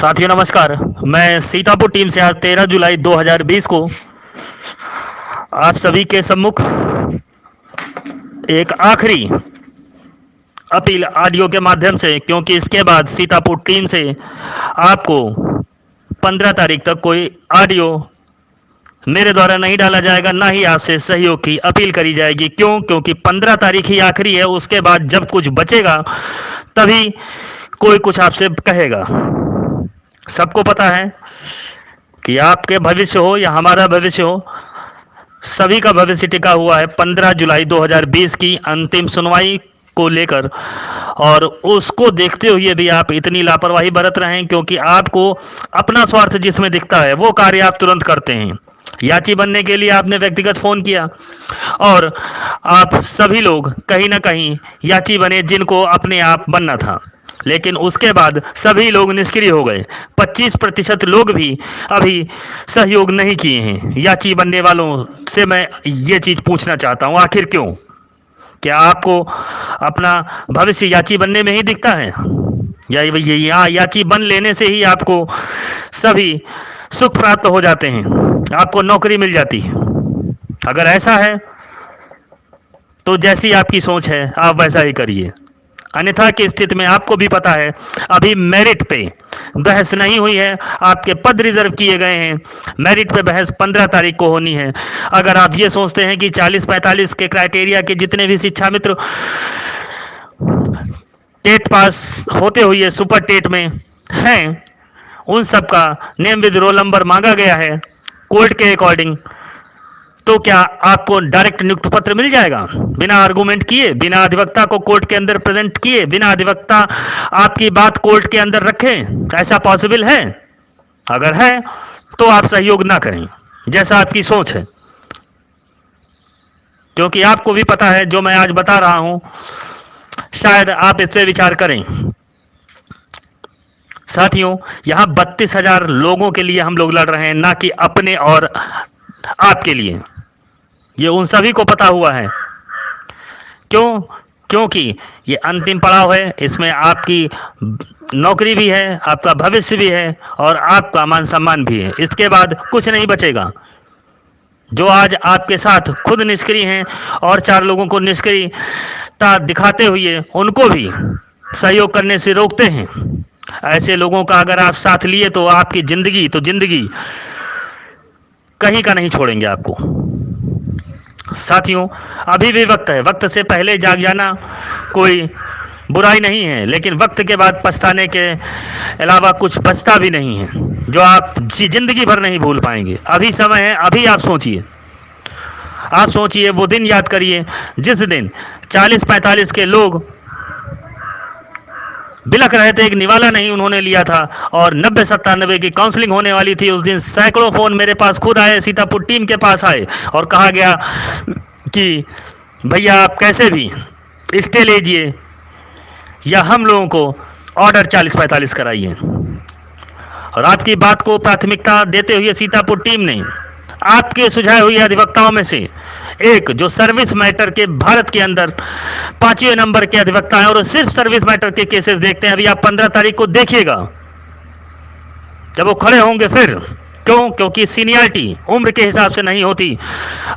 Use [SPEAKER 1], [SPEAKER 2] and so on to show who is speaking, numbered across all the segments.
[SPEAKER 1] साथियों नमस्कार। मैं सीतापुर टीम से आज 13 जुलाई 2020 को आप सभी के सम्मुख एक आखिरी अपील ऑडियो के माध्यम से, क्योंकि इसके बाद सीतापुर टीम से आपको 15 तारीख तक कोई ऑडियो मेरे द्वारा नहीं डाला जाएगा, ना ही आपसे सहयोग की अपील करी जाएगी। क्योंकि 15 तारीख ही आखिरी है। उसके बाद जब कुछ बचेगा तभी कोई कुछ आपसे कहेगा। सबको पता है कि आपके भविष्य हो या हमारा भविष्य हो, सभी का भविष्य टिका हुआ है 15 जुलाई 2020 की अंतिम सुनवाई को लेकर। और उसको देखते हुए भी आप इतनी लापरवाही बरत रहे हैं, क्योंकि आपको अपना स्वार्थ जिसमें दिखता है वो कार्य आप तुरंत करते हैं। याची बनने के लिए आपने व्यक्तिगत फोन किया और आप सभी लोग कहीं ना कहीं याची बने जिनको अपने आप बनना था, लेकिन उसके बाद सभी लोग निष्क्रिय हो गए। 25% लोग भी अभी सहयोग नहीं किए हैं। याची बनने वालों से मैं ये चीज़ पूछना चाहता हूँ, आखिर क्यों? क्या आपको अपना भविष्य याची बनने में ही दिखता है, या याची बन लेने से ही आपको सभी सुख प्राप्त हो जाते हैं, आपको नौकरी मिल जाती है? अगर ऐसा है तो जैसी आपकी सोच है आप वैसा ही करिए। अन्यथा की स्थिति में आपको भी पता है अभी मेरिट पे बहस नहीं हुई है, आपके पद रिजर्व किए गए हैं। मेरिट पे बहस 15 तारीख को होनी है। अगर आप ये सोचते हैं कि 40-45 के क्राइटेरिया के जितने भी शिक्षा मित्र टेट पास होते हुए सुपर टेट में हैं, उन सब का नेम विद रोल नंबर मांगा गया है कोर्ट के अकॉर्डिंग, तो क्या आपको डायरेक्ट नियुक्ति पत्र मिल जाएगा बिना आर्गुमेंट किए, बिना अधिवक्ता को कोर्ट के अंदर प्रेजेंट किए, बिना अधिवक्ता आपकी बात कोर्ट के अंदर रखें? ऐसा पॉसिबल है? अगर है तो आप सहयोग ना करें, जैसा आपकी सोच है। क्योंकि आपको भी पता है जो मैं आज बता रहा हूं, शायद आप इससे विचार करें। साथियों, यहां 32,000 लोगों के लिए हम लोग लड़ रहे हैं, ना कि अपने और आपके लिए। ये उन सभी को पता हुआ है। क्यों? क्योंकि ये अंतिम पड़ाव है। इसमें आपकी नौकरी भी है, आपका भविष्य भी है और आपका मान सम्मान भी है। इसके बाद कुछ नहीं बचेगा। जो आज आपके साथ खुद निष्क्रिय हैं और 4 लोगों को निष्क्रियता दिखाते हुए उनको भी सहयोग करने से रोकते हैं, ऐसे लोगों का अगर आप साथ लिए तो आपकी जिंदगी कहीं का नहीं छोड़ेंगे आपको। साथियों, अभी भी वक्त है। वक्त से पहले जाग जाना कोई बुराई नहीं है, लेकिन वक्त के बाद पछताने के अलावा कुछ बचता भी नहीं है जो आप जिंदगी भर नहीं भूल पाएंगे। अभी समय है, अभी आप सोचिए, वो दिन याद करिए जिस दिन 40-45 के लोग बिलख रहे थे, एक निवाला नहीं उन्होंने लिया था, और 90-97 की काउंसलिंग होने वाली थी। उस दिन सैकड़ों फोन मेरे पास खुद आए, सीतापुर टीम के पास आए और कहा गया कि भैया आप कैसे भी स्टे लीजिए या हम लोगों को ऑर्डर 40-45 कराइए। और आपकी बात को प्राथमिकता देते हुए सीतापुर टीम ने आपके सुझाए हुए अधिवक्ताओं में से एक, जो सर्विस मैटर के भारत के अंदर 5वें नंबर के अधिवक्ता हैं और सिर्फ सर्विस मैटर के केसेस देखते हैं, अभी आप 15 तारीख को देखिएगा जब वो खड़े होंगे फिर। क्यों? क्योंकि सीनियरिटी उम्र के हिसाब से नहीं होती,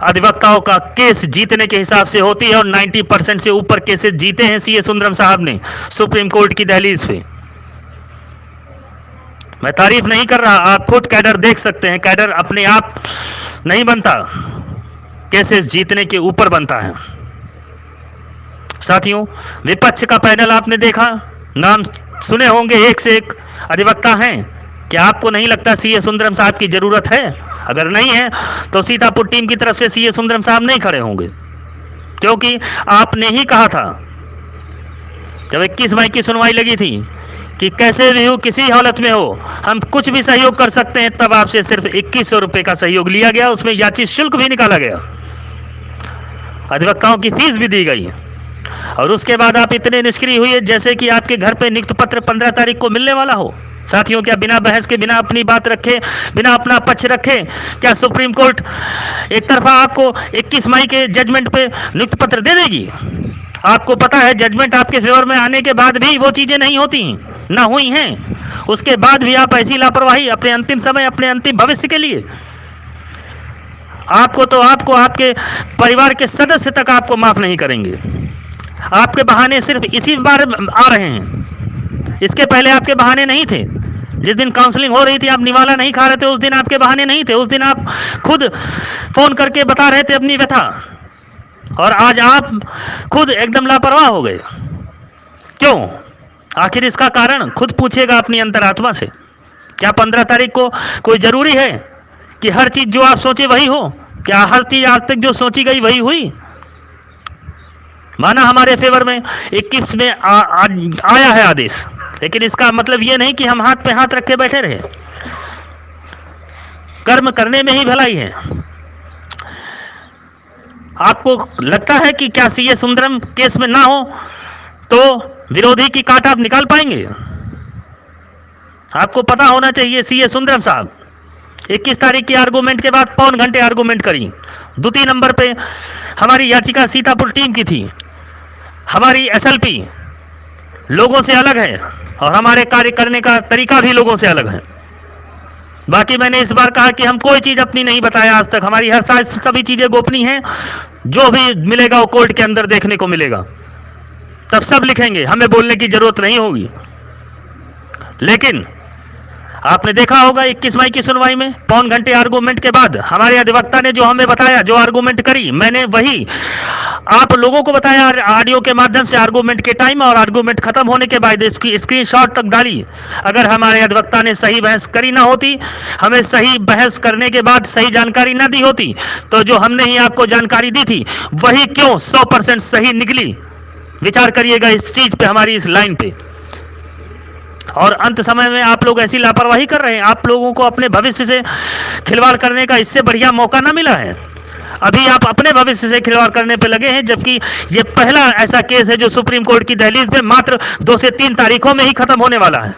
[SPEAKER 1] अधिवक्ताओं का केस जीतने के हिसाब से होती है। और 90% से ऊपर केसेस जीते हैं सीए सुंदरम साहब ने सुप्रीम कोर्ट की दहलीज पे। मैं तारीफ नहीं कर रहा, आप खुद कैडर देख सकते हैं। कैडर अपने आप नहीं बनता, केसेस जीतने के ऊपर बनता है। साथियों, विपक्ष का पैनल आपने देखा, नाम सुने होंगे, एक से एक अधिवक्ता हैं। क्या आपको नहीं लगता सीए सुंदरम साहब की जरूरत है? अगर नहीं है तो सीतापुर टीम की तरफ से सीए सुंदरम साहब नहीं खड़े होंगे, क्योंकि आपने ही कहा था जब 21 मई की सुनवाई लगी थी कि कैसे भी हो, किसी हालत में हो, हम कुछ भी सहयोग कर सकते हैं। तब आपसे सिर्फ 2100 रुपये का सहयोग लिया गया, उसमें याची शुल्क भी निकाला गया, अधिवक्ताओं की फीस भी दी गई, और उसके बाद आप इतने निष्क्रिय हुए जैसे कि आपके घर पे नियुक्ति पत्र 15 तारीख को मिलने वाला हो। साथियों, क्या बिना बहस के, बिना अपनी बात रखे, बिना अपना पक्ष रखे, क्या सुप्रीम कोर्ट एक तरफा आपको 21 मई के जजमेंट पे नियुक्ति पत्र दे देगी? आपको पता है जजमेंट आपके फेवर में आने के बाद भी वो चीजें नहीं होती, ना हुई हैं। उसके बाद भी आप ऐसी लापरवाही अपने अंतिम समय, अपने अंतिम भविष्य के लिए। आपको आपके परिवार के सदस्य तक आपको माफ नहीं करेंगे। आपके बहाने सिर्फ इसी बार आ रहे हैं, इसके पहले आपके बहाने नहीं थे। जिस दिन काउंसलिंग हो रही थी, आप निवाला नहीं खा रहे थे, उस दिन आपके बहाने नहीं थे। उस दिन आप खुद फोन करके बता रहे थे अपनी व्यथा, और आज आप खुद एकदम लापरवाह हो गए। क्यों? आखिर इसका कारण खुद पूछिएगा अपनी अंतरात्मा से। क्या 15 तारीख को कोई जरूरी है कि हर चीज जो आप सोचे वही हो? क्या हर चीज आज तक जो सोची गई वही हुई? माना हमारे फेवर में 21 में आया है आदेश, लेकिन इसका मतलब ये नहीं कि हम हाथ पे हाथ रख के बैठे रहे। कर्म करने में ही भलाई है। आपको लगता है कि क्या सीए सुंदरम केस में ना हो तो विरोधी की काट आप निकाल पाएंगे? आपको पता होना चाहिए सीए सुंदरम साहब 21 तारीख की आर्गूमेंट के बाद 5 घंटे आर्गूमेंट करी। द्वितीय नंबर पे हमारी याचिका सीतापुर टीम की थी। हमारी एसएलपी लोगों से अलग है और हमारे कार्य करने का तरीका भी लोगों से अलग है। बाकी मैंने इस बार कहा कि हम कोई चीज अपनी नहीं बताया आज तक। हमारी हर साल सभी चीजें गोपनीय हैं। जो भी मिलेगा वो कोर्ट के अंदर देखने को मिलेगा, तब सब लिखेंगे, हमें बोलने की जरूरत नहीं होगी। लेकिन आपने देखा होगा 21 मई की सुनवाई में 5 घंटे आर्गूमेंट के बाद हमारे अधिवक्ता ने जो हमें बताया, जो आर्गूमेंट करी, मैंने वही आप लोगों को बताया ऑडियो के माध्यम से। आर्गूमेंट के टाइम और आर्गूमेंट खत्म होने के बाद इसकी स्क्रीनशॉट तक डाली। अगर हमारे अधिवक्ता ने सही बहस करी ना होती, हमें सही बहस करने के बाद सही जानकारी ना दी होती, तो जो हमने ही आपको जानकारी दी थी वही क्यों 100% सही निकली? विचार करिएगा इस चीज पे, हमारी इस लाइन पे। और अंत समय में आप लोग ऐसी लापरवाही कर रहे हैं। आप लोगों को अपने भविष्य से खिलवाड़ करने का इससे बढ़िया मौका ना मिला है। अभी आप अपने भविष्य से खिलवाड़ करने पे लगे हैं, जबकि ये पहला ऐसा केस है जो सुप्रीम कोर्ट की दहलीज पे मात्र 2 से 3 तारीखों में ही खत्म होने वाला है।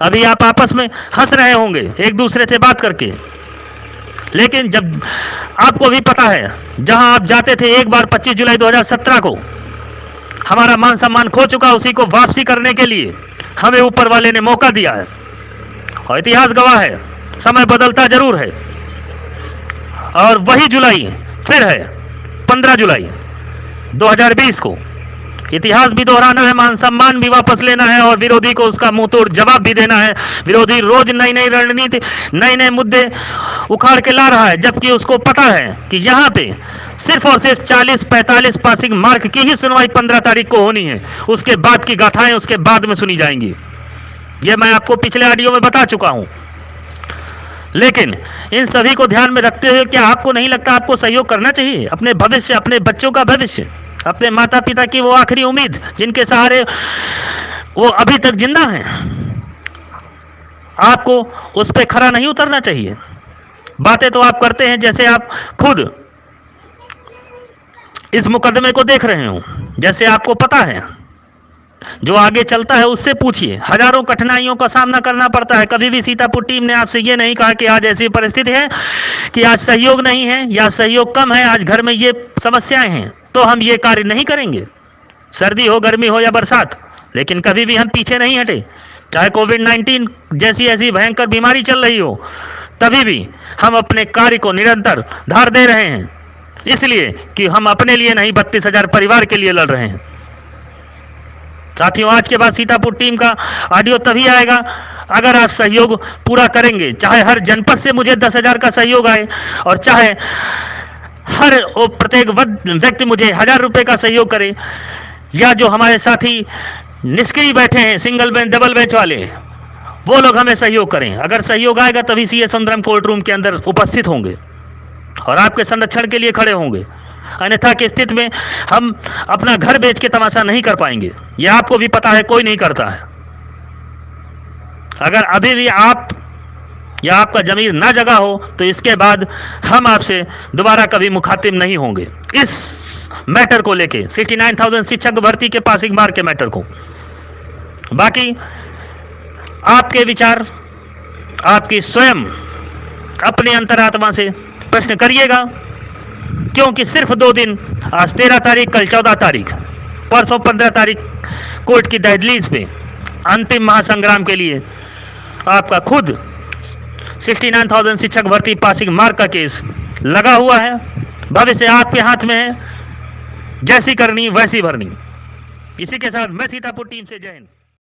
[SPEAKER 1] अभी आप आपस में हंस रहे होंगे एक दूसरे से बात करके, लेकिन जब आपको भी पता है जहां आप जाते थे एक बार 25 जुलाई 2017 को हमारा मान सम्मान खो चुका, उसी को वापसी करने के लिए हमें ऊपर वाले ने मौका दिया है। और इतिहास गवाह है, समय बदलता जरूर है। और वही जुलाई फिर है 15 जुलाई 2020 को। इतिहास भी दोहराना है, मान सम्मान भी वापस लेना है और विरोधी को उसका मुंह तोड़ जवाब भी देना है। विरोधी रोज नई नई रणनीति, नए नए मुद्दे उखाड़ के ला रहा है, जबकि उसको पता है कि यहाँ पे सिर्फ और सिर्फ 40-45 पासिंग मार्क की ही सुनवाई 15 तारीख को होनी है। उसके बाद की गाथाएं उसके बाद में सुनी जाएंगी। यह मैं आपको पिछले ऑडियो में बता चुका हूं। लेकिन इन सभी को ध्यान में रखते हुए क्या आपको नहीं लगता आपको सहयोग करना चाहिए? अपने भविष्य, अपने बच्चों का भविष्य, अपने माता पिता की वो आखिरी उम्मीद जिनके सहारे वो अभी तक जिंदा हैं, आपको उस पर खरा नहीं उतरना चाहिए। बातें तो आप करते हैं जैसे आप खुद इस मुकदमे को देख रहे हो, जैसे आपको पता है। जो आगे चलता है उससे पूछिए। हजारों कठिनाइयों का सामना करना पड़ता है। कभी भी सीतापुर टीम ने आपसे ये नहीं कहा कि आज ऐसी परिस्थिति है कि आज सहयोग नहीं है या सहयोग कम है, आज घर में ये समस्याएं हैं तो हम ये कार्य नहीं करेंगे, सर्दी हो, गर्मी हो या बरसात। लेकिन कभी भी हम पीछे नहीं हटे। चाहे कोविड-19 जैसी ऐसी भयंकर बीमारी चल रही हो, तभी भी हम अपने कार्य को निरंतर धार दे रहे हैं, इसलिए कि हम अपने लिए नहीं 32,000 परिवार के लिए लड़ रहे हैं। साथियों, आज के बाद सीतापुर टीम का ऑडियो तभी आएगा अगर आप सहयोग पूरा करेंगे। चाहे हर जनपद से मुझे 10,000 का सहयोग आए और चाहे हर प्रत्येक व्यक्ति मुझे 1,000 रुपए का सहयोग करे, या जो हमारे साथी निष्क्रिय बैठे हैं सिंगल बेंच डबल बेंच वाले, वो लोग हमें सहयोग करें। अगर सहयोग आएगा तभी सीए सुंदरम कोर्ट रूम के अंदर उपस्थित होंगे और आपके संरक्षण के लिए खड़े होंगे। अन्यथा की स्थिति में हम अपना घर बेच के तमाशा नहीं कर पाएंगे। यह आपको भी पता है, कोई नहीं करता है। अगर अभी भी आप या आपका जमीर ना जगा हो तो इसके बाद हम आपसे दोबारा कभी मुखातिब नहीं होंगे इस मैटर को लेके, 69,000 शिक्षक भर्ती के पासिंग मार्क के मैटर को। बाकी आपके विचार, आपकी स्वयं अपने अंतरात्मा से प्रश्न करिएगा, क्योंकि सिर्फ 2 दिन, आज 13 तारीख, कल 14 तारीख, परसों 15 तारीख कोर्ट की दहलीज पे अंतिम महासंग्राम के लिए आपका खुद 69,000 शिक्षक भर्ती पासिंग मार्क का केस लगा हुआ है। भविष्य आपके हाथ में है, जैसी करनी वैसी भरनी। इसी के साथ मैं सीतापुर टीम से जय हिंद।